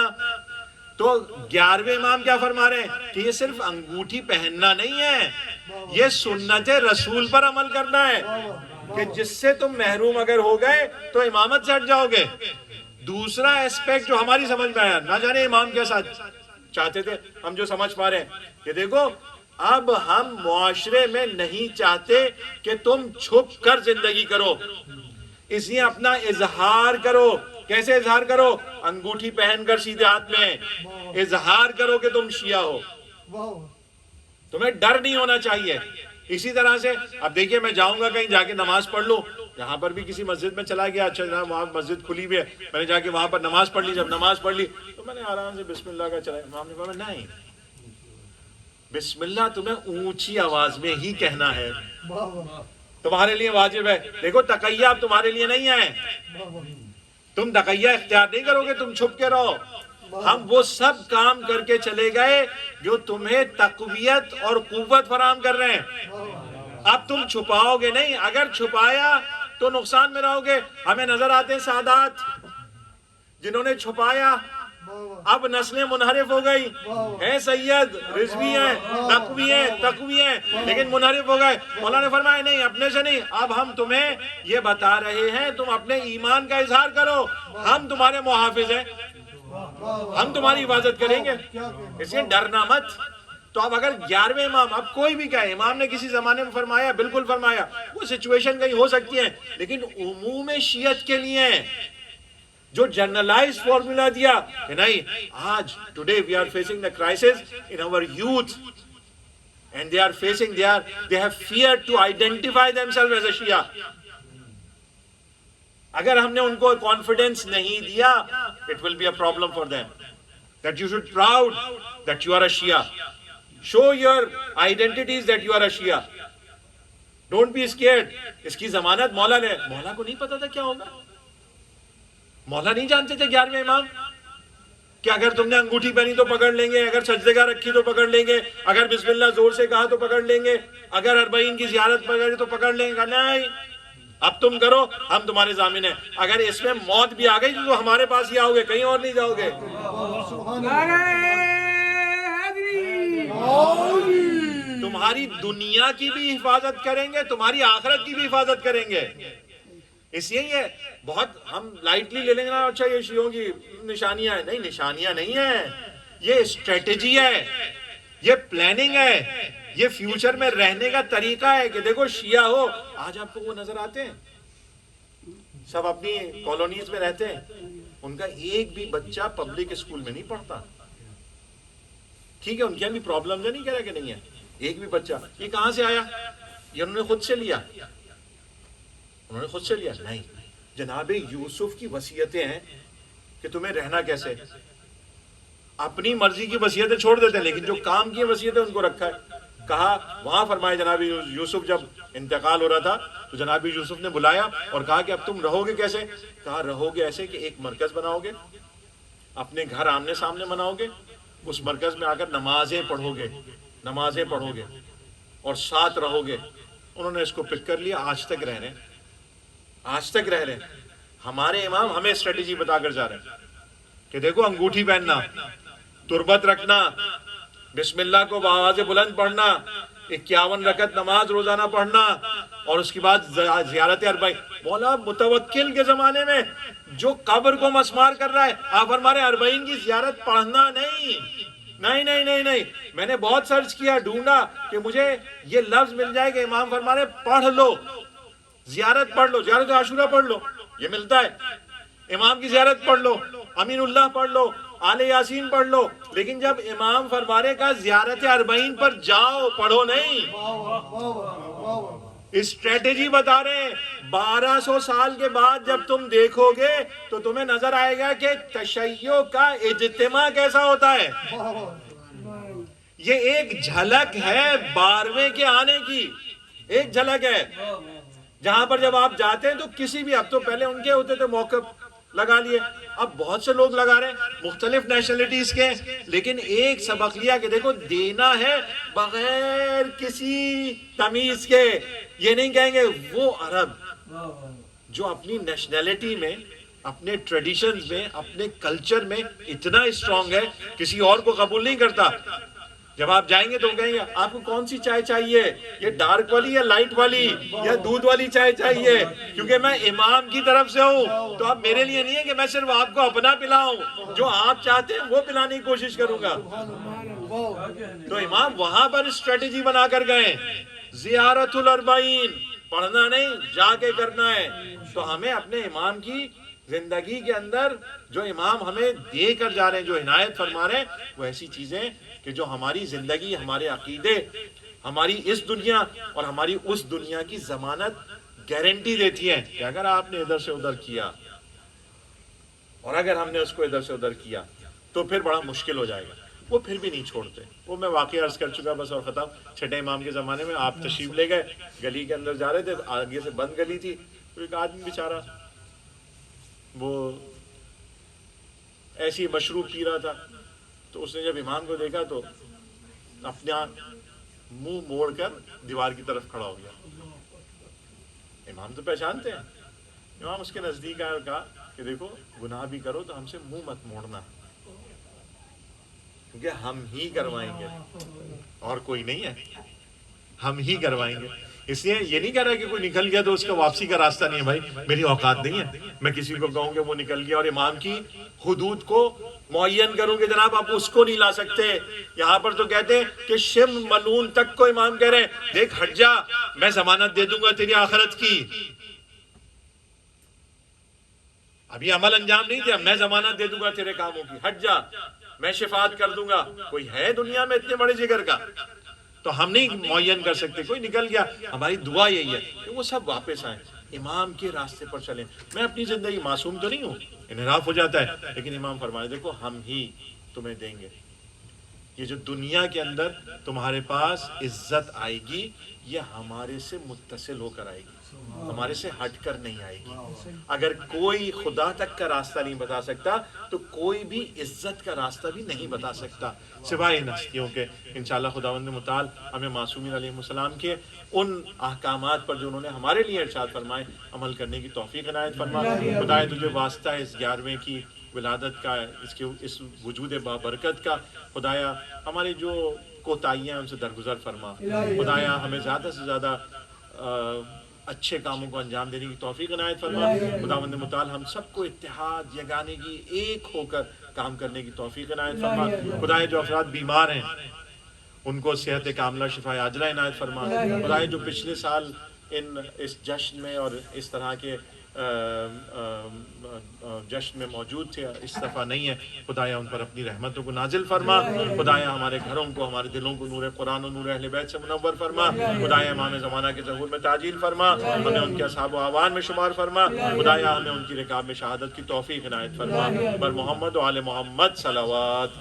Speaker 1: تو 11ویں امام کیا فرما رہے ہیں کہ یہ صرف انگوٹھی پہننا نہیں ہے، یہ سنت رسول پر عمل کرنا ہے کہ جس سے تم محروم اگر ہو گئے تو امامت سے ہٹ جاؤ گے. دوسرا ایسپیکٹ جو ہماری سمجھ میں آیا، نہ جانے امام کیسا چاہتے تھے، ہم جو سمجھ پا رہے ہیں کہ دیکھو اب ہم معاشرے میں نہیں چاہتے کہ تم چھپ کر زندگی کرو، اس لیے اپنا اظہار کرو. کیسے اظہار کرو؟ انگوٹھی پہن کر سیدھے ہاتھ میں اظہار کرو کہ تم شیعہ ہو. تمہیں ڈر نہیں ہونا چاہیے. اسی طرح سے اب دیکھیے میں جاؤں گا کہیں جا کے نماز پڑھ لوں، یہاں پر بھی کسی مسجد میں چلا گیا، اچھا جناب وہاں مسجد کھلی ہوئی ہے، میں نے جا کے وہاں پر نماز پڑھ لی. جب نماز پڑھ لی تو میں نے آرام سے بسم اللہ کا چلا. امام نے فرمایا نہیں، بسم اللہ تمہیں اونچی آواز میں ہی کہنا ہے، تمہارے لیے واجب ہے. دیکھو تقیہ اب تمہارے لیے نہیں ہے، تم تقیہ اختیار نہیں کرو گے، تم چھپ کے رہو. ہم وہ سب کام کر کے چلے گئے جو تمہیں تقویت اور قوت فراہم کر رہے ہیں. اب تم چھپاؤ گے نہیں، اگر چھپایا تو نقصان میں رہو گے. ہمیں نظر آتے ہیں سادات جنہوں نے چھپایا، اب نسلیں منحرف ہو گئی ہیں. سید رضوی ہیں، تقوی ہیں، لیکن منحرف ہو گئے. مولا نے فرمایا نہیں، اپنے سے نہیں، اب ہم تمہیں یہ بتا رہے ہیں تم اپنے ایمان کا اظہار کرو، ہم تمہارے محافظ ہیں، ہم تمہاری حفاظت کریں گے، اس لیے ڈرنا مت. تو اب اگر 11ویں امام، اب کوئی بھی کہے امام نے کسی زمانے میں فرمایا، بالکل فرمایا، وہ سچویشن کہیں ہو سکتی ہے، لیکن عموم شیعت کے لیے جو جنرلائز فارمولا دیا کہ نہیں، آج today we are facing the crisis in our youth and they are facing they have feared to identify themselves as a Shia. اگر ہم نے ان کو کانفیڈنس نہیں دیا it will be a problem for them that you should proud that you are a Shia. Show your identities that you are a Shia. Don't be scared. اس کی ضمانت مولا نے، مولا کو نہیں پتا تھا کیا ہوگا. مولا نہیں جانتے تھے 11ویں امام کہ اگر تم نے انگوٹھی پہنی تو پکڑ لیں گے، اگر سجدگاہ رکھی تو پکڑ لیں گے، اگر بسم اللہ زور سے کہا تو پکڑ لیں گے، اگر 40 کی زیارت پکڑی تو پکڑ لیں گے. نہیں، اب تم کرو، ہم تمہارے ضامن ہیں. اگر اس میں موت بھی آ گئی تو ہمارے پاس ہی آؤ گے، کہیں اور نہیں جاؤ گے. تمہاری دنیا کی بھی حفاظت کریں گے، تمہاری آخرت کی بھی حفاظت کریں گے. اس لیے یہ بہت ہم لائٹلی لے لیں گے نا، اچھا یہ شیعوں کی نشانیاں ہیں. نہیں، نشانیاں نہیں ہیں، یہ اسٹریٹجی ہے، یہ پلاننگ ہے، یہ فیوچر میں رہنے کا طریقہ ہے. کہ دیکھو شیعہ ہو، آج آپ کو وہ نظر آتے ہیں سب اپنی کالونیز میں رہتے ہیں، ان کا ایک بھی بچہ پبلک اسکول میں نہیں پڑھتا. ٹھیک ہے، ان کی بھی پرابلمز ہے، نہیں کہہ رہا کہ نہیں ہے، ایک بھی بچہ. یہ کہاں سے آیا؟ یہ انہوں نے خود سے لیا، انہوں نے خود سے لیا. نہیں، جناب یوسف کی وصیتیں ہیں کہ تمہیں رہنا کیسے. اپنی مرضی کی وصیتیں چھوڑ دیتے ہیں، لیکن جو کام کی وصیتیں ان کو رکھا ہے. کہا وہاں فرمایا جناب یوسف جب انتقال ہو رہا تھا تو جناب یوسف نے بلایا اور کہا کہ اب تم رہو گے کیسے. کہا رہو گے ایسے کہ ایک مرکز بناؤ گے، اپنے گھر آمنے سامنے بناؤ گے، اس مرکز میں آ کر نمازیں پڑھو گے اور ساتھ رہو گے. انہوں نے اس کو پک کر لیا، آج تک رہ رہے ہیں. ہمارے امام ہمیں اسٹریٹجی بتا کر جا رہے ہیں کہ دیکھو انگوٹھی پہننا، تربت رکھنا، بسم اللہ کو بآواز بلند پڑھنا، 51 رکعت نماز روزانہ پڑھنا، اور اس کے بعد زیارت 40. مولا متوکل کے زمانے میں جو قبر کو مسمار کر رہا ہے، آپ ہمارے 40 کی زیارت پڑھنا نہیں. میں نے بہت سرچ کیا، ڈھونڈا کہ مجھے یہ لفظ مل جائے کہ امام فرما رہے پڑھ لو، زیارت پڑھ لو، زیارت عاشورہ پڑھ لو، یہ ملتا ہے. امام کی زیارت پڑھ لو، امین اللہ پڑھ لو، آل یاسین پڑھ لو. لیکن جب امام فرمانے کا زیارت 40 پر جاؤ، پڑھو نہیں. اسٹریٹجی بتا رہے ہیں. 1200 سال کے بعد جب تم دیکھو گے تو تمہیں نظر آئے گا کہ تشیع کا اجتماع کیسا ہوتا ہے. یہ ایک جھلک ہے 12ویں کے آنے کی، ایک جھلک ہے جہاں پر جب آپ جاتے ہیں تو کسی بھی، اب تو پہلے ان کے ہوتے تھے موقف لگا لیے، اب بہت سے لوگ لگا رہے ہیں مختلف نیشنلٹیز کے، لیکن ایک سبق لیا کہ دیکھو دینا ہے بغیر کسی تمیز کے. یہ نہیں کہیں گے وہ عرب جو اپنی نیشنلٹی میں، اپنے ٹریڈیشنز میں، اپنے کلچر میں اتنا اسٹرانگ ہے کسی اور کو قبول نہیں کرتا. جب آپ جائیں گے تو کہیں گے آپ کو کون سی چائے چاہیے، یہ ڈارک والی یا لائٹ والی یا دودھ والی چائے چاہیے، کیونکہ میں امام کی طرف سے ہوں تو اب میرے لیے نہیں ہے کہ میں صرف آپ کو اپنا پلاؤں، جو آپ چاہتے ہیں وہ پلانے کی کوشش کروں گا. تو امام وہاں پر اسٹریٹجی بنا کر گئے، زیارت الاربعین پڑھنا نہیں جا کے کرنا ہے. تو ہمیں اپنے امام کی زندگی کے اندر جو امام ہمیں دے کر جا رہے ہیں، جو عنایت فرما رہے ہیں، وہ ایسی چیزیں کہ جو ہماری زندگی، ہمارے عقیدے، ہماری اس دنیا اور ہماری اس دنیا کی ضمانت گارنٹی دیتی ہیں کہ اگر آپ نے ادھر سے ادھر کیا اور اگر ہم نے اس کو ادھر سے ادھر کیا تو پھر بڑا مشکل ہو جائے گا. وہ پھر بھی نہیں چھوڑتے. وہ میں واقعہ عرض کر چکا بس اور ختم. چھٹے امام کے زمانے میں آپ تشریف لے گئے، گلی کے اندر جا رہے تھے، آگے سے بند گلی تھی، تو ایک آدمی بیچارہ وہ ایسی مشروب پی رہا تھا. تو اس نے جب امام کو دیکھا تو اپنا منہ موڑ کر دیوار کی طرف کھڑا ہو گیا. امام تو پہچانتے ہیں. امام اس کے نزدیک آیا اور کہا کہ دیکھو گناہ بھی کرو تو ہم سے منہ مت موڑنا، کیونکہ ہم ہی کروائیں گے، اور کوئی نہیں ہے، ہم ہی کروائیں گے. اس لیے یہ نہیں کہہ رہا کہ کوئی نکل گیا تو اس کا واپسی کا راستہ نہیں ہے. بھائی میری اوقات نہیں ہے میں کسی کو کہوں کہ وہ نکل گیا اور امام کی حدود کو معین کروں کہ جناب آپ اس کو نہیں لا سکتے. یہاں پر تو کہتے ہیں کہ شم ملون تک کو امام کہہ رہے ہیں دیکھ ہٹ جا، میں ضمانت دے دوں گا تیری آخرت کی. ابھی عمل انجام نہیں دیا، میں ضمانت دے دوں گا تیرے کاموں کی، ہٹ جا، میں شفاعت کر دوں گا. کوئی ہے دنیا میں اتنے بڑے جگر کا؟ تو ہم نہیں معین کر سکتے. کوئی نکل گیا، ہماری دعا یہی ہے کہ وہ سب واپس آئیں، امام کے راستے پر چلیں. میں اپنی زندگی معصوم تو نہیں ہوں، انحراف ہو جاتا ہے، لیکن امام فرمائے دیکھو ہم ہی تمہیں دیں گے. یہ جو دنیا کے اندر تمہارے پاس عزت آئے گی یہ ہمارے سے متصل ہو کر آئے گی، ہمارے سے ہٹ کر نہیں آئے گی. اگر کوئی خدا تک کا راستہ نہیں بتا سکتا تو کوئی بھی عزت کا راستہ بھی نہیں بتا سکتا سوائے ان ہستیوں کے. انشاءاللہ خداوند متعال ہمیں معصومین علیہ السلام کے ان احکامات پر جو انہوں نے ہمارے لیے ارشاد فرمائے عمل کرنے کی توفیق عنایت فرما. خدایا تجھے واسطہ ہے اس 11ویں کی ولادت کا، اس وجود بابرکت کا. خدایا ہماری جو کوتاہیاں ہیں ان سے درگزر فرما. خدایا ہمیں زیادہ سے زیادہ اچھے کاموں کو انجام دینے کی توفیق عنایت فرما. خداوند متعال ہم سب کو اتحاد، یگانگی، ایک ہو کر کام کرنے کی توفیق عنایت فرما. خدایا جو افراد بیمار ہیں ان کو صحت کاملہ، شفا عاجلہ عنایت فرما. خدایا جو پچھلے سال اس جشن میں اور اس طرح کے جشن میں موجود تھے، اس دفعہ نہیں ہے، خدایا ان پر اپنی رحمتوں کو نازل فرما. خدایا ہمارے گھروں کو، ہمارے دلوں کو نور قرآن و نور اہل بیت سے منور فرما. خدایا امام زمانہ کے ظہور میں تعجیل فرما، ہمیں ان کے اصحاب و اعوان میں شمار فرما. خدایا ہمیں ان کی رکاب میں شہادت کی توفیق عنایت فرما. بر محمد و آل محمد صلوات.